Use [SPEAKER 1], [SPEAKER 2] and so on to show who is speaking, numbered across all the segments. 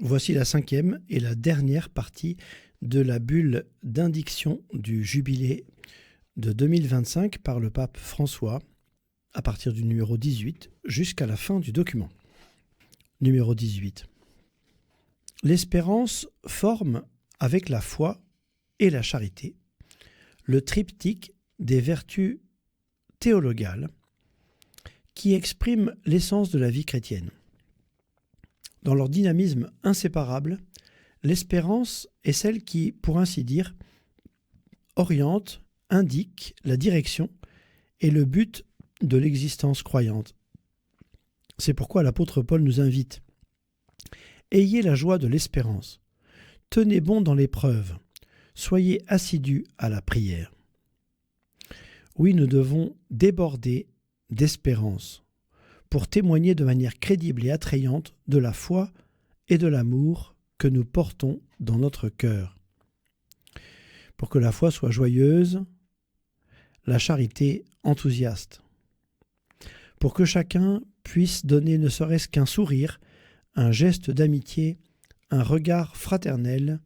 [SPEAKER 1] Voici la 5e et la dernière partie de la bulle d'indiction du jubilé de 2025 par le pape François, à partir du numéro 18 jusqu'à la fin du document. Numéro 18. L'espérance forme, avec la foi et la charité, le triptyque des vertus théologales qui expriment l'essence de la vie chrétienne. Dans leur dynamisme inséparable, l'espérance est celle qui, pour ainsi dire, oriente, indique la direction et le but de l'existence croyante. C'est pourquoi l'apôtre Paul nous invite « Ayez la joie de l'espérance, tenez bon dans l'épreuve, soyez assidus à la prière. » Oui, nous devons déborder d'espérance pour témoigner de manière crédible et attrayante de la foi et de l'amour que nous portons dans notre cœur. Pour que la foi soit joyeuse, la charité enthousiaste. Pour que chacun puisse donner ne serait-ce qu'un sourire, un geste d'amitié, un regard fraternel,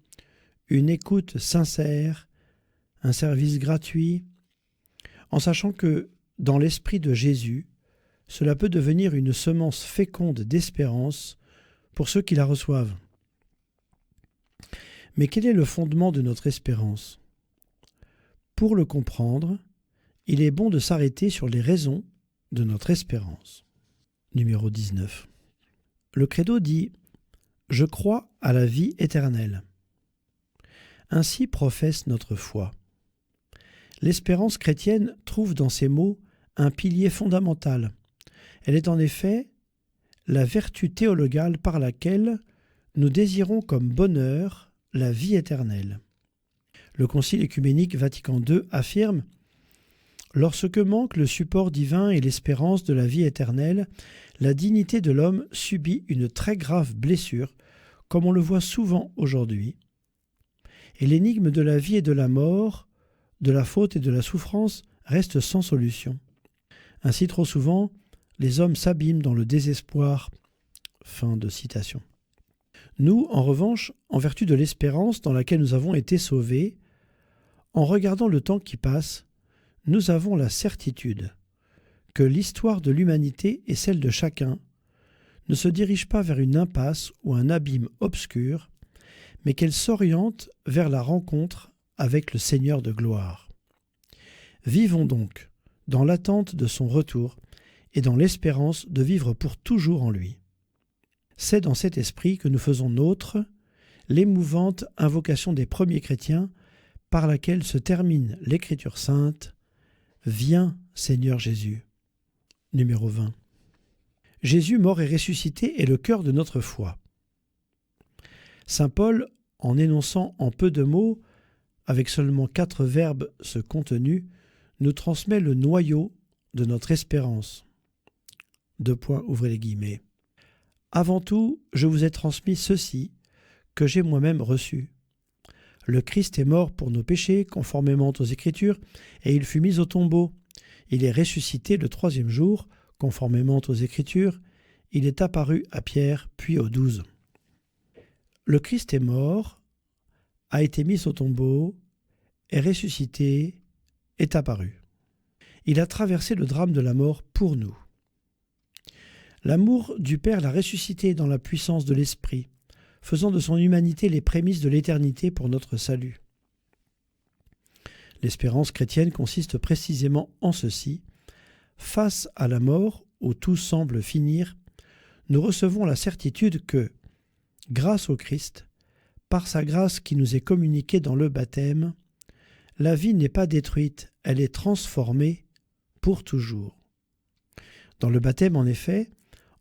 [SPEAKER 1] une écoute sincère, un service gratuit, en sachant que, dans l'esprit de Jésus, cela peut devenir une semence féconde d'espérance pour ceux qui la reçoivent. Mais quel est le fondement de notre espérance ? Pour le comprendre, il est bon de s'arrêter sur les raisons de notre espérance. Numéro 19. Le credo dit « Je crois à la vie éternelle ». Ainsi professe notre foi. L'espérance chrétienne trouve dans ces mots un pilier fondamental. Elle est en effet la vertu théologale par laquelle nous désirons comme bonheur la vie éternelle. Le Concile œcuménique Vatican II affirme « Lorsque manque le support divin et l'espérance de la vie éternelle, la dignité de l'homme subit une très grave blessure, comme on le voit souvent aujourd'hui. Et l'énigme de la vie et de la mort, de la faute et de la souffrance reste sans solution. Ainsi, trop souvent, les hommes s'abîment dans le désespoir. » Fin de citation. Nous, en revanche, en vertu de l'espérance dans laquelle nous avons été sauvés, en regardant le temps qui passe, nous avons la certitude que l'histoire de l'humanité et celle de chacun ne se dirige pas vers une impasse ou un abîme obscur, mais qu'elle s'oriente vers la rencontre avec le Seigneur de gloire. Vivons donc dans l'attente de son retour et dans l'espérance de vivre pour toujours en lui. C'est dans cet esprit que nous faisons nôtre l'émouvante invocation des premiers chrétiens par laquelle se termine l'Écriture sainte « Viens, Seigneur Jésus ». Numéro 20. Jésus mort et ressuscité est le cœur de notre foi. Saint Paul, en énonçant en peu de mots, avec seulement 4 verbes ce contenu, nous transmet le noyau de notre espérance. Ouvrez les guillemets. Avant tout, je vous ai transmis ceci que j'ai moi-même reçu. Le Christ est mort pour nos péchés, conformément aux Écritures, et il fut mis au tombeau. Il est ressuscité le 3e jour, conformément aux Écritures. Il est apparu à Pierre, puis aux 12. Le Christ est mort, a été mis au tombeau, est ressuscité, est apparu. Il a traversé le drame de la mort pour nous. L'amour du Père l'a ressuscité dans la puissance de l'Esprit, faisant de son humanité les prémices de l'éternité pour notre salut. L'espérance chrétienne consiste précisément en ceci. Face à la mort, où tout semble finir, nous recevons la certitude que, grâce au Christ, par sa grâce qui nous est communiquée dans le baptême, la vie n'est pas détruite, elle est transformée pour toujours. Dans le baptême, en effet,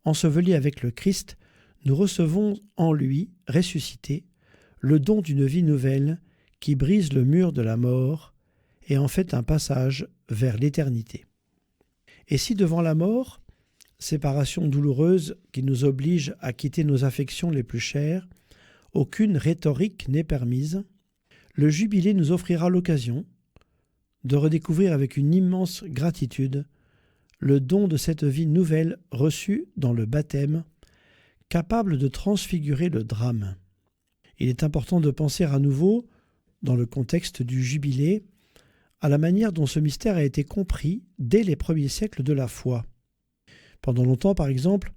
[SPEAKER 1] ensevelis avec le Christ, nous recevons en lui, ressuscité, le don d'une vie nouvelle qui brise le mur de la mort et en fait un passage vers l'éternité. Et si devant la mort, séparation douloureuse qui nous oblige à quitter nos affections les plus chères, aucune rhétorique n'est permise, le jubilé nous offrira l'occasion de redécouvrir avec une immense gratitude le don de cette vie nouvelle reçue dans le baptême, capable de transfigurer le drame. Il est important de penser à nouveau, dans le contexte du jubilé, à la manière dont ce mystère a été compris dès les premiers siècles de la foi. Pendant longtemps, par exemple,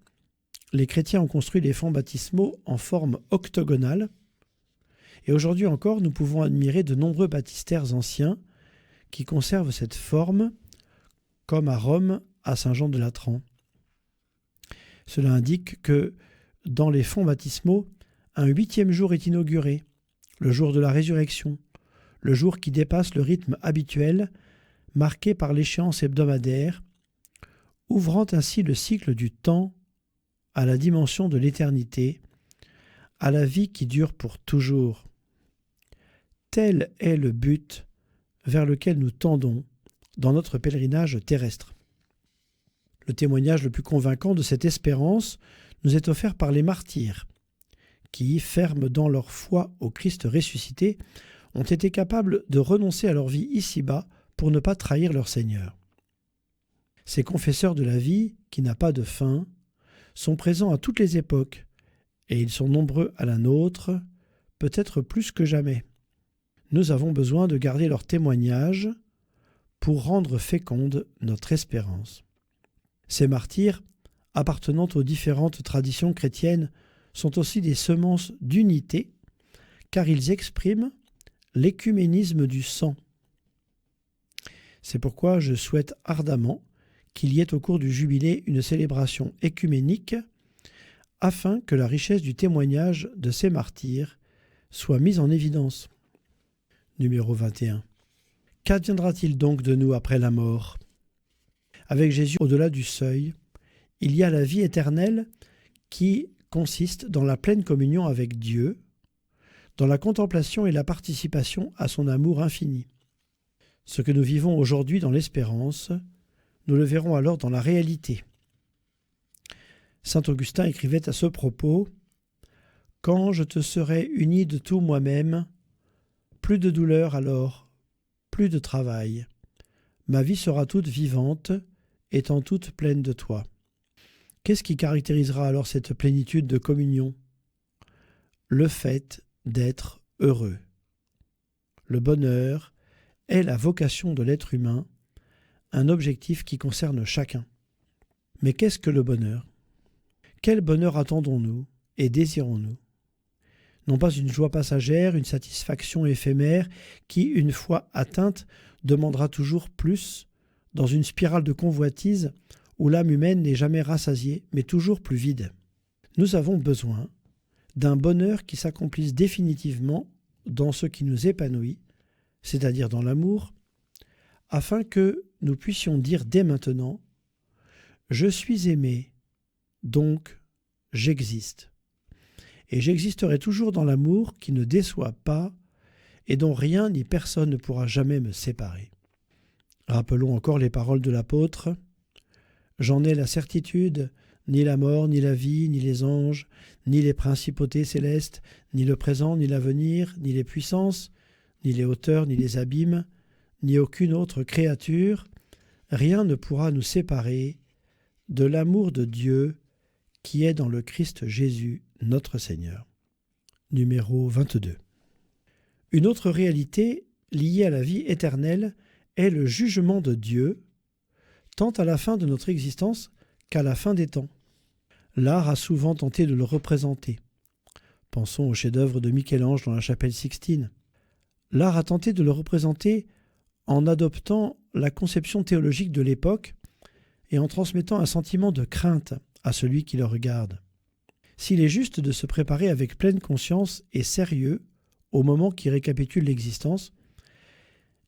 [SPEAKER 1] les chrétiens ont construit les fonts baptismaux en forme octogonale, et aujourd'hui encore, nous pouvons admirer de nombreux baptistères anciens qui conservent cette forme, comme à Rome, à Saint-Jean-de-Latran. Cela indique que, dans les fonts baptismaux, un 8e jour est inauguré, le jour de la résurrection, le jour qui dépasse le rythme habituel, marqué par l'échéance hebdomadaire, ouvrant ainsi le cycle du temps à la dimension de l'éternité, à la vie qui dure pour toujours. Tel est le but vers lequel nous tendons dans notre pèlerinage terrestre. Le témoignage le plus convaincant de cette espérance nous est offert par les martyrs, qui, fermes dans leur foi au Christ ressuscité, ont été capables de renoncer à leur vie ici-bas pour ne pas trahir leur Seigneur. Ces confesseurs de la vie, qui n'a pas de fin, sont présents à toutes les époques, et ils sont nombreux à la nôtre, peut-être plus que jamais. Nous avons besoin de garder leur témoignage pour rendre féconde notre espérance. Ces martyrs, appartenant aux différentes traditions chrétiennes, sont aussi des semences d'unité, car ils expriment l'écuménisme du sang. C'est pourquoi je souhaite ardemment qu'il y ait au cours du jubilé une célébration écuménique, afin que la richesse du témoignage de ces martyrs soit mise en évidence. Numéro 21. Qu'adviendra-t-il donc de nous après la mort ? Avec Jésus au-delà du seuil, il y a la vie éternelle qui consiste dans la pleine communion avec Dieu, dans la contemplation et la participation à son amour infini. Ce que nous vivons aujourd'hui dans l'espérance, nous le verrons alors dans la réalité. Saint Augustin écrivait à ce propos « Quand je te serai uni de tout moi-même, plus de douleur alors, plus de travail. Ma vie sera toute vivante, étant toute pleine de toi. » Qu'est-ce qui caractérisera alors cette plénitude de communion ? Le fait d'être heureux. Le bonheur est la vocation de l'être humain, un objectif qui concerne chacun. Mais qu'est-ce que le bonheur ? Quel bonheur attendons-nous et désirons-nous ? Non pas une joie passagère, une satisfaction éphémère qui, une fois atteinte, demandera toujours plus, dans une spirale de convoitise où l'âme humaine n'est jamais rassasiée, mais toujours plus vide. Nous avons besoin d'un bonheur qui s'accomplisse définitivement dans ce qui nous épanouit, c'est-à-dire dans l'amour, afin que nous puissions dire dès maintenant « Je suis aimé, donc j'existe ». Et j'existerai toujours dans l'amour qui ne déçoit pas et dont rien ni personne ne pourra jamais me séparer. Rappelons encore les paroles de l'apôtre. « J'en ai la certitude, ni la mort, ni la vie, ni les anges, ni les principautés célestes, ni le présent, ni l'avenir, ni les puissances, ni les hauteurs, ni les abîmes, ni aucune autre créature, rien ne pourra nous séparer de l'amour de Dieu qui est dans le Christ Jésus, notre Seigneur. » Numéro 22. Une autre réalité liée à la vie éternelle est le jugement de Dieu, tant à la fin de notre existence qu'à la fin des temps. L'art a souvent tenté de le représenter. Pensons au chef-d'œuvre de Michel-Ange dans la chapelle Sixtine. L'art a tenté de le représenter en adoptant la conception théologique de l'époque et en transmettant un sentiment de crainte à celui qui le regarde. S'il est juste de se préparer avec pleine conscience et sérieux au moment qui récapitule l'existence,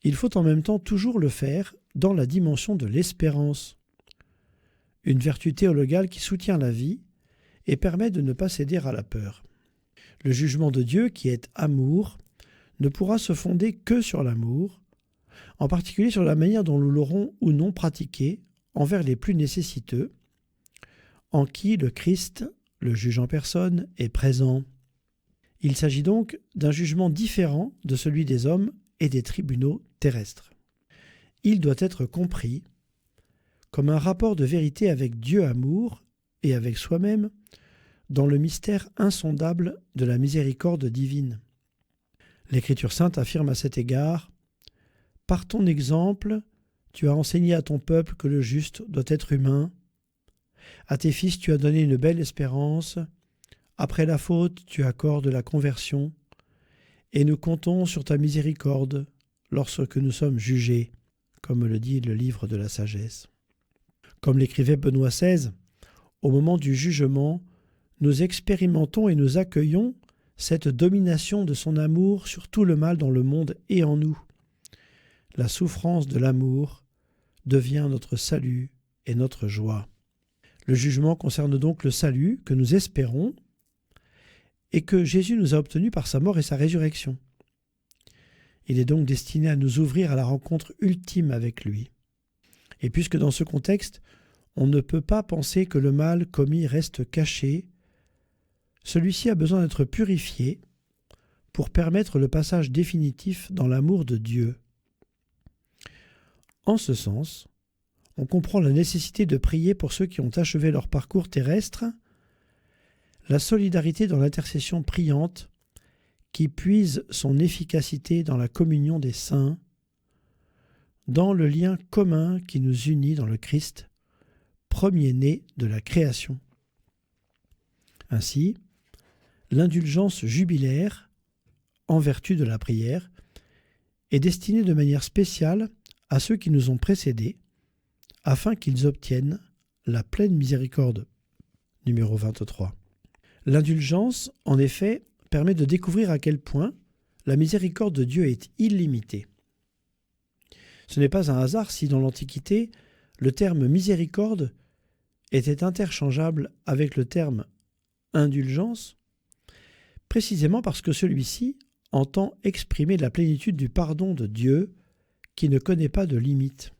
[SPEAKER 1] il faut en même temps toujours le faire dans la dimension de l'espérance, une vertu théologale qui soutient la vie et permet de ne pas céder à la peur. Le jugement de Dieu, qui est amour, ne pourra se fonder que sur l'amour, en particulier sur la manière dont nous l'aurons ou non pratiqué envers les plus nécessiteux, en qui le Christ, le juge en personne, est présent. Il s'agit donc d'un jugement différent de celui des hommes et des tribunaux terrestres. Il doit être compris comme un rapport de vérité avec Dieu amour et avec soi-même, dans le mystère insondable de la miséricorde divine. L'Écriture sainte affirme à cet égard « Par ton exemple, tu as enseigné à ton peuple que le juste doit être humain. À tes fils tu as donné une belle espérance. Après la faute, tu accordes la conversion. Et nous comptons sur ta miséricorde lorsque nous sommes jugés, comme le dit le livre de la sagesse. » Comme l'écrivait Benoît XVI, au moment du jugement, nous expérimentons et nous accueillons cette domination de son amour sur tout le mal dans le monde et en nous. La souffrance de l'amour devient notre salut et notre joie. Le jugement concerne donc le salut que nous espérons et que Jésus nous a obtenu par sa mort et sa résurrection. Il est donc destiné à nous ouvrir à la rencontre ultime avec lui. Et puisque dans ce contexte, on ne peut pas penser que le mal commis reste caché, celui-ci a besoin d'être purifié pour permettre le passage définitif dans l'amour de Dieu. En ce sens, on comprend la nécessité de prier pour ceux qui ont achevé leur parcours terrestre, la solidarité dans l'intercession priante qui puise son efficacité dans la communion des saints, dans le lien commun qui nous unit dans le Christ, premier-né de la création. Ainsi, l'indulgence jubilaire, en vertu de la prière, est destinée de manière spéciale à ceux qui nous ont précédés, afin qu'ils obtiennent la pleine miséricorde. Numéro 23. L'indulgence, en effet, permet de découvrir à quel point la miséricorde de Dieu est illimitée. Ce n'est pas un hasard si, dans l'Antiquité, le terme miséricorde était interchangeable avec le terme indulgence, précisément parce que celui-ci entend exprimer la plénitude du pardon de Dieu qui ne connaît pas de limite.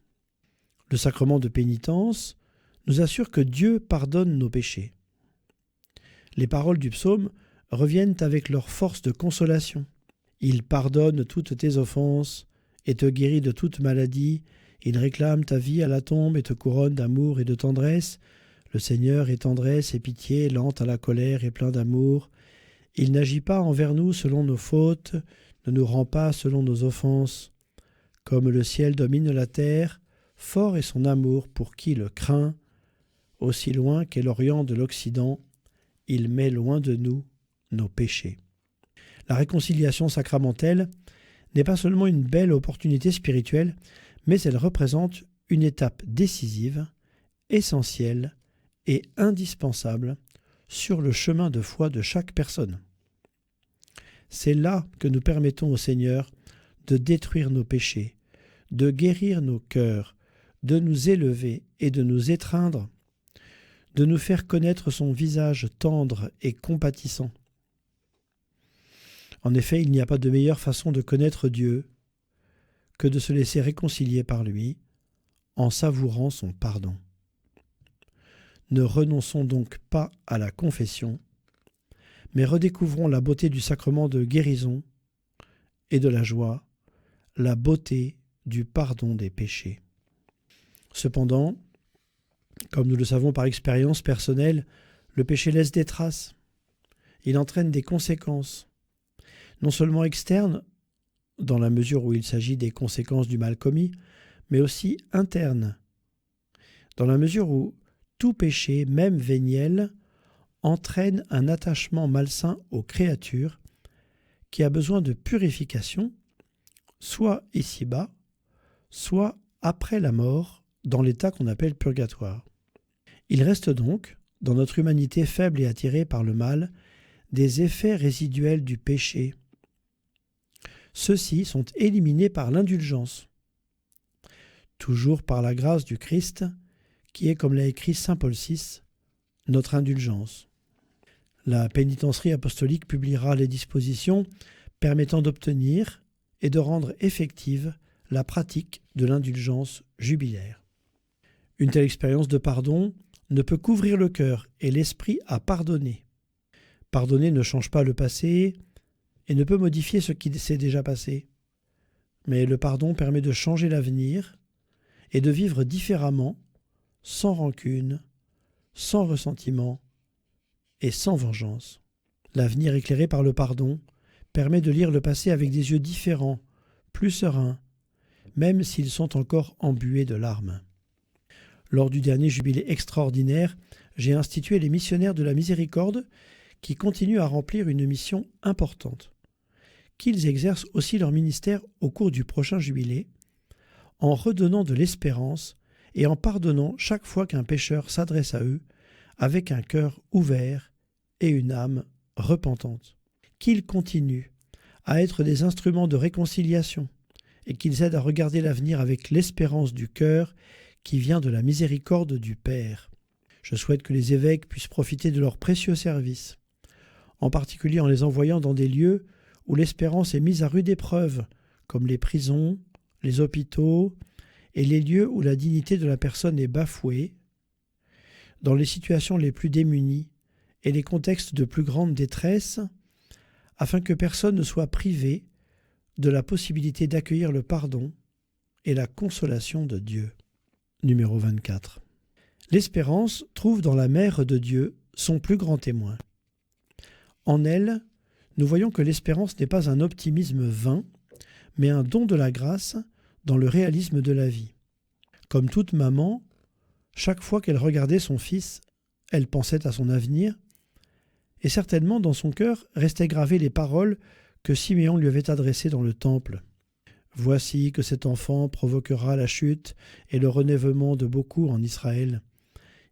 [SPEAKER 1] Le sacrement de pénitence nous assure que Dieu pardonne nos péchés. Les paroles du psaume reviennent avec leur force de consolation. Il pardonne toutes tes offenses et te guérit de toute maladie. Il réclame ta vie à la tombe et te couronne d'amour et de tendresse. Le Seigneur est tendresse et pitié, lent à la colère et plein d'amour. Il n'agit pas envers nous selon nos fautes, ne nous rend pas selon nos offenses. Comme le ciel domine la terre, fort est son amour pour qui le craint. Aussi loin qu'est l'Orient de l'Occident, il met loin de nous nos péchés. La réconciliation sacramentelle n'est pas seulement une belle opportunité spirituelle, mais elle représente une étape décisive, essentielle et indispensable sur le chemin de foi de chaque personne. C'est là que nous permettons au Seigneur de détruire nos péchés, de guérir nos cœurs, de nous élever et de nous étreindre, de nous faire connaître son visage tendre et compatissant. En effet, il n'y a pas de meilleure façon de connaître Dieu que de se laisser réconcilier par lui en savourant son pardon. Ne renonçons donc pas à la confession, mais redécouvrons la beauté du sacrement de guérison et de la joie, la beauté du pardon des péchés. Cependant, comme nous le savons par expérience personnelle, le péché laisse des traces. Il entraîne des conséquences, non seulement externes, dans la mesure où il s'agit des conséquences du mal commis, mais aussi internes, dans la mesure où tout péché, même véniel, entraîne un attachement malsain aux créatures qui a besoin de purification, soit ici-bas, soit après la mort, dans l'état qu'on appelle purgatoire. Il reste donc, dans notre humanité faible et attirée par le mal, des effets résiduels du péché. Ceux-ci sont éliminés par l'indulgence, toujours par la grâce du Christ, qui est, comme l'a écrit saint Paul VI, notre indulgence. La pénitencerie apostolique publiera les dispositions permettant d'obtenir et de rendre effective la pratique de l'indulgence jubilaire. Une telle expérience de pardon ne peut qu'ouvrir le cœur et l'esprit à pardonner. Pardonner ne change pas le passé et ne peut modifier ce qui s'est déjà passé. Mais le pardon permet de changer l'avenir et de vivre différemment, sans rancune, sans ressentiment et sans vengeance. L'avenir éclairé par le pardon permet de lire le passé avec des yeux différents, plus sereins, même s'ils sont encore embués de larmes. Lors du dernier jubilé extraordinaire, j'ai institué les missionnaires de la miséricorde qui continuent à remplir une mission importante. Qu'ils exercent aussi leur ministère au cours du prochain jubilé, en redonnant de l'espérance et en pardonnant chaque fois qu'un pécheur s'adresse à eux avec un cœur ouvert et une âme repentante. Qu'ils continuent à être des instruments de réconciliation et qu'ils aident à regarder l'avenir avec l'espérance du cœur qui vient de la miséricorde du Père. Je souhaite que les évêques puissent profiter de leurs précieux services, en particulier en les envoyant dans des lieux où l'espérance est mise à rude épreuve, comme les prisons, les hôpitaux et les lieux où la dignité de la personne est bafouée, dans les situations les plus démunies et les contextes de plus grande détresse, afin que personne ne soit privé de la possibilité d'accueillir le pardon et la consolation de Dieu. Numéro 24. L'espérance trouve dans la Mère de Dieu son plus grand témoin. En elle, nous voyons que l'espérance n'est pas un optimisme vain, mais un don de la grâce dans le réalisme de la vie. Comme toute maman, chaque fois qu'elle regardait son fils, elle pensait à son avenir, et certainement dans son cœur restaient gravées les paroles que Siméon lui avait adressées dans le temple. « Voici que cet enfant provoquera la chute et le renèvement de beaucoup en Israël.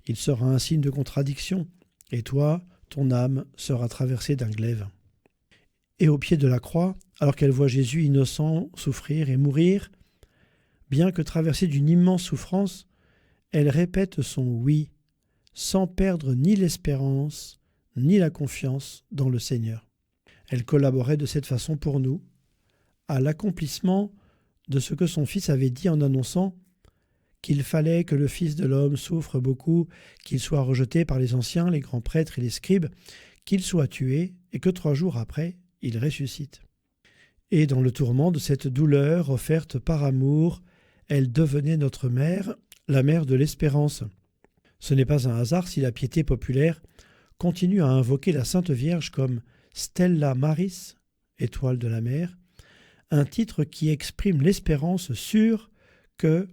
[SPEAKER 1] Il sera un signe de contradiction, et toi, ton âme sera traversée d'un glaive. » Et au pied de la croix, alors qu'elle voit Jésus innocent souffrir et mourir, bien que traversée d'une immense souffrance, elle répète son oui, sans perdre ni l'espérance, ni la confiance dans le Seigneur. Elle collaborait de cette façon pour nous, à l'accomplissement de ce que son Fils avait dit en annonçant qu'il fallait que le Fils de l'homme souffre beaucoup, qu'il soit rejeté par les anciens, les grands prêtres et les scribes, qu'il soit tué et que 3 jours après, il ressuscite. Et dans le tourment de cette douleur offerte par amour, elle devenait notre mère, la mère de l'espérance. Ce n'est pas un hasard si la piété populaire continue à invoquer la Sainte Vierge comme Stella Maris, étoile de la mer, un titre qui exprime l'espérance sûre que,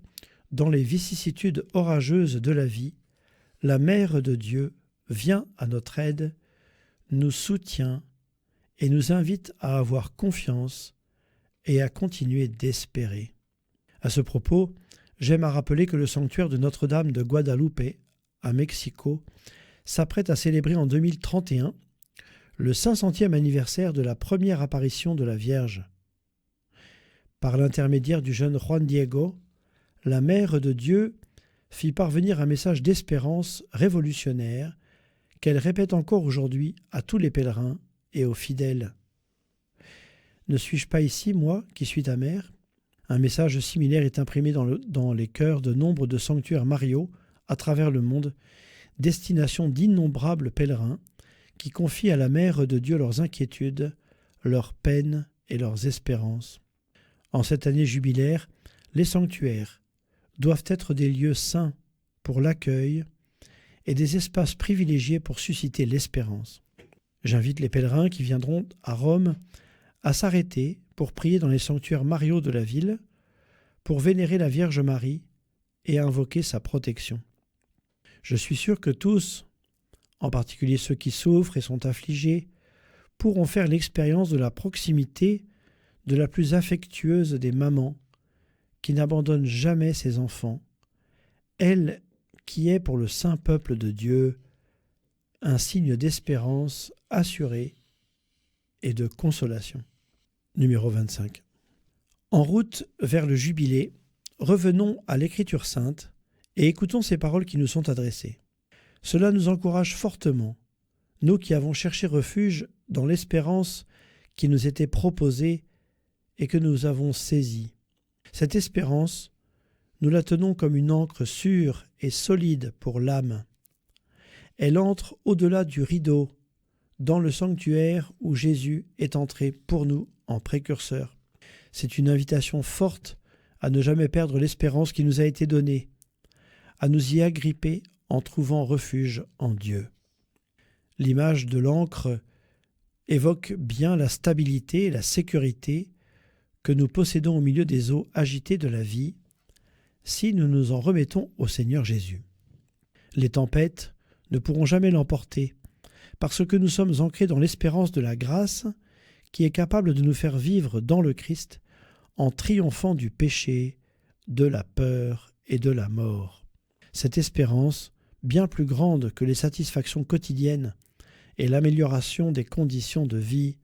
[SPEAKER 1] dans les vicissitudes orageuses de la vie, la Mère de Dieu vient à notre aide, nous soutient et nous invite à avoir confiance et à continuer d'espérer. À ce propos, j'aime à rappeler que le sanctuaire de Notre-Dame de Guadalupe, à Mexico, s'apprête à célébrer en 2031 le 500e anniversaire de la première apparition de la Vierge. Par l'intermédiaire du jeune Juan Diego, la Mère de Dieu fit parvenir un message d'espérance révolutionnaire qu'elle répète encore aujourd'hui à tous les pèlerins et aux fidèles. Ne suis-je pas ici, moi, qui suis ta mère ? Un message similaire est imprimé dans les cœurs de nombre de sanctuaires mariaux à travers le monde, destination d'innombrables pèlerins qui confient à la Mère de Dieu leurs inquiétudes, leurs peines et leurs espérances. En cette année jubilaire, les sanctuaires doivent être des lieux saints pour l'accueil et des espaces privilégiés pour susciter l'espérance. J'invite les pèlerins qui viendront à Rome à s'arrêter pour prier dans les sanctuaires mariaux de la ville, pour vénérer la Vierge Marie et invoquer sa protection. Je suis sûr que tous, en particulier ceux qui souffrent et sont affligés, pourront faire l'expérience de la proximité de la plus affectueuse des mamans, qui n'abandonne jamais ses enfants, elle qui est pour le saint peuple de Dieu un signe d'espérance assurée et de consolation. Numéro 25. En route vers le jubilé, revenons à l'Écriture sainte et écoutons ces paroles qui nous sont adressées. Cela nous encourage fortement, nous qui avons cherché refuge dans l'espérance qui nous était proposée et que nous avons saisie. Cette espérance, nous la tenons comme une ancre sûre et solide pour l'âme. Elle entre au-delà du rideau, dans le sanctuaire où Jésus est entré pour nous en précurseur. C'est une invitation forte à ne jamais perdre l'espérance qui nous a été donnée, à nous y agripper en trouvant refuge en Dieu. L'image de l'ancre évoque bien la stabilité et la sécurité que nous possédons au milieu des eaux agitées de la vie, si nous nous en remettons au Seigneur Jésus. Les tempêtes ne pourront jamais l'emporter, parce que nous sommes ancrés dans l'espérance de la grâce qui est capable de nous faire vivre dans le Christ en triomphant du péché, de la peur et de la mort. Cette espérance, bien plus grande que les satisfactions quotidiennes et l'amélioration des conditions de vie,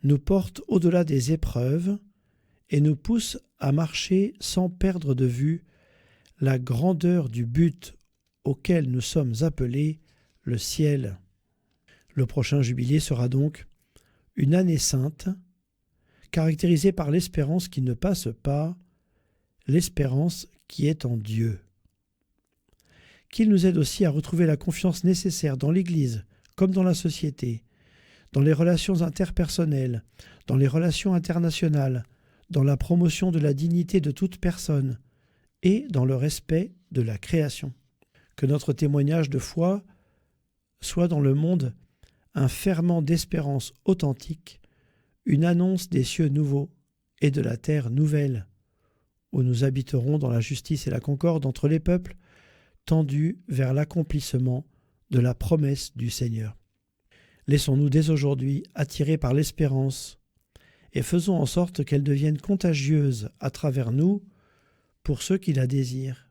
[SPEAKER 1] nous porte au-delà des épreuves et nous pousse à marcher sans perdre de vue la grandeur du but auquel nous sommes appelés, le ciel. Le prochain jubilé sera donc une année sainte, caractérisée par l'espérance qui ne passe pas, l'espérance qui est en Dieu. Qu'il nous aide aussi à retrouver la confiance nécessaire dans l'Église comme dans la société, dans les relations interpersonnelles, dans les relations internationales, dans la promotion de la dignité de toute personne et dans le respect de la création. Que notre témoignage de foi soit dans le monde un ferment d'espérance authentique, une annonce des cieux nouveaux et de la terre nouvelle, où nous habiterons dans la justice et la concorde entre les peuples, tendus vers l'accomplissement de la promesse du Seigneur. Laissons-nous dès aujourd'hui attirer par l'espérance et faisons en sorte qu'elle devienne contagieuse à travers nous pour ceux qui la désirent.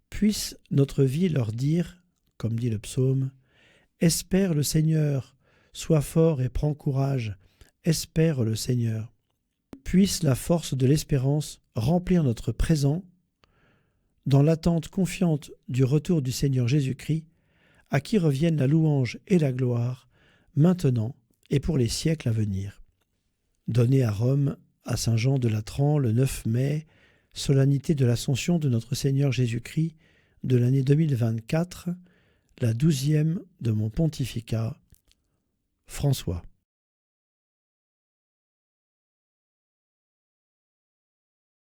[SPEAKER 1] Puisse notre vie leur dire, comme dit le psaume, « Espère le Seigneur, sois fort et prends courage, espère le Seigneur. » Puisse la force de l'espérance remplir notre présent, dans l'attente confiante du retour du Seigneur Jésus-Christ, à qui reviennent la louange et la gloire, maintenant et pour les siècles à venir. Donné à Rome, à Saint Jean de Latran, le 9 mai, solennité de l'Ascension de notre Seigneur Jésus-Christ de l'année 2024, la 12e de mon pontificat, François.